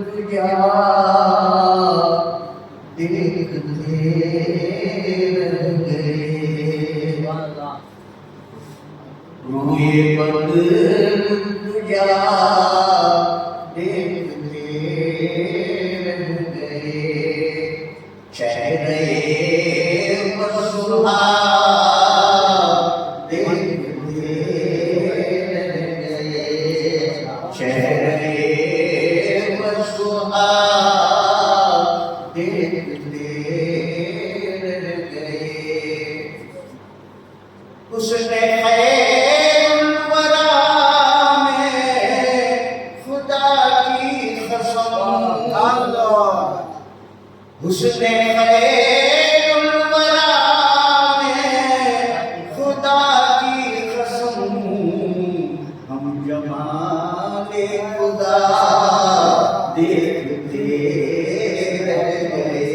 तुझा देखते रह गए रूए पग तुझा देखते रह गए चेहरे मसुहा देखते रह गए चेहरे मसुहा देखते रह गए उसने खैरुल वरा में खुदा की कसम उसने खैरुल वरा में खुदा की कसम हम जमाले खुदा देखते रह गए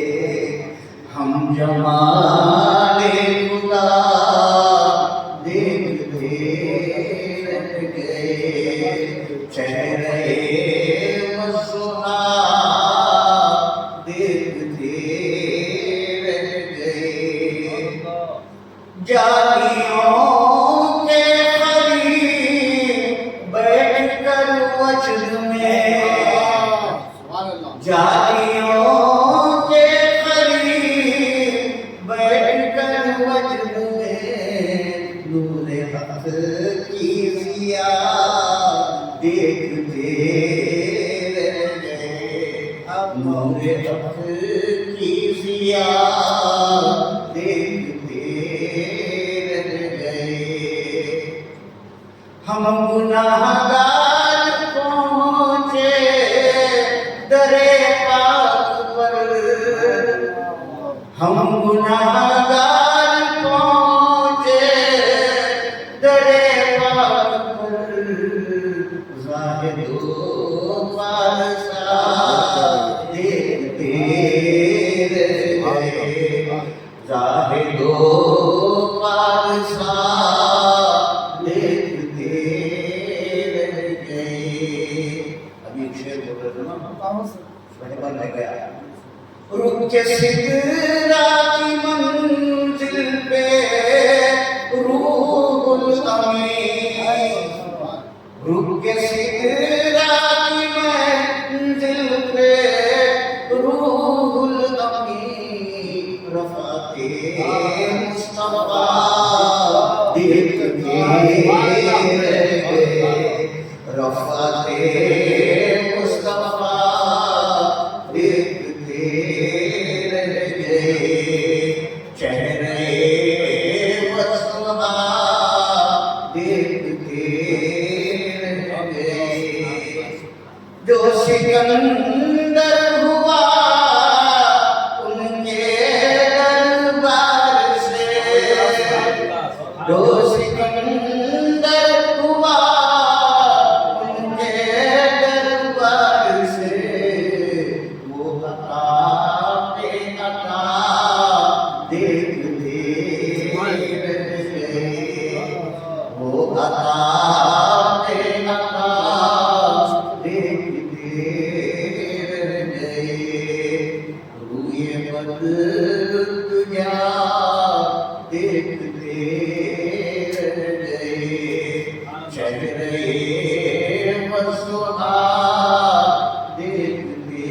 हम जमाले खुदा देखते रह गए चेहरे मसुहा देखते रह गए जालियों के करीब बैठकर वजद में जालियों के करीब बैठकर वजद में नूरे हक की जिया देखते रह गए नूरे हक की जिया देखते रह गए हम गुनाहगार पहुंचे दरे पाक पर हम गुनाहगार पहुंचे दरे पाक पर ज़ाहिदो फारसा देखते रह गए ज़ाहिदो फारसा देखते रह गए अभी शेर बोल रहे ना मैंने बन गया रुक के सिकरा की मंजिल पे रूहुल अमीन रुक के सिकरा की मंजिल पे रूहुल अमीन रफ़ाते मुस्तफ़ा देखते रह गए रफ़ाते मुस्तफ़ा देखते रह गए चेहरे मसुहा देखते रह गए जो सिकंदर हुआ उनके दरबार से जो सिकंदर हुआ उनके दरबार से वो अता पे अता देखते रह गए वो अता पे अता देखते रह गए रूए बदल तुझा देखते रह गए चेहरे मसुहा देखते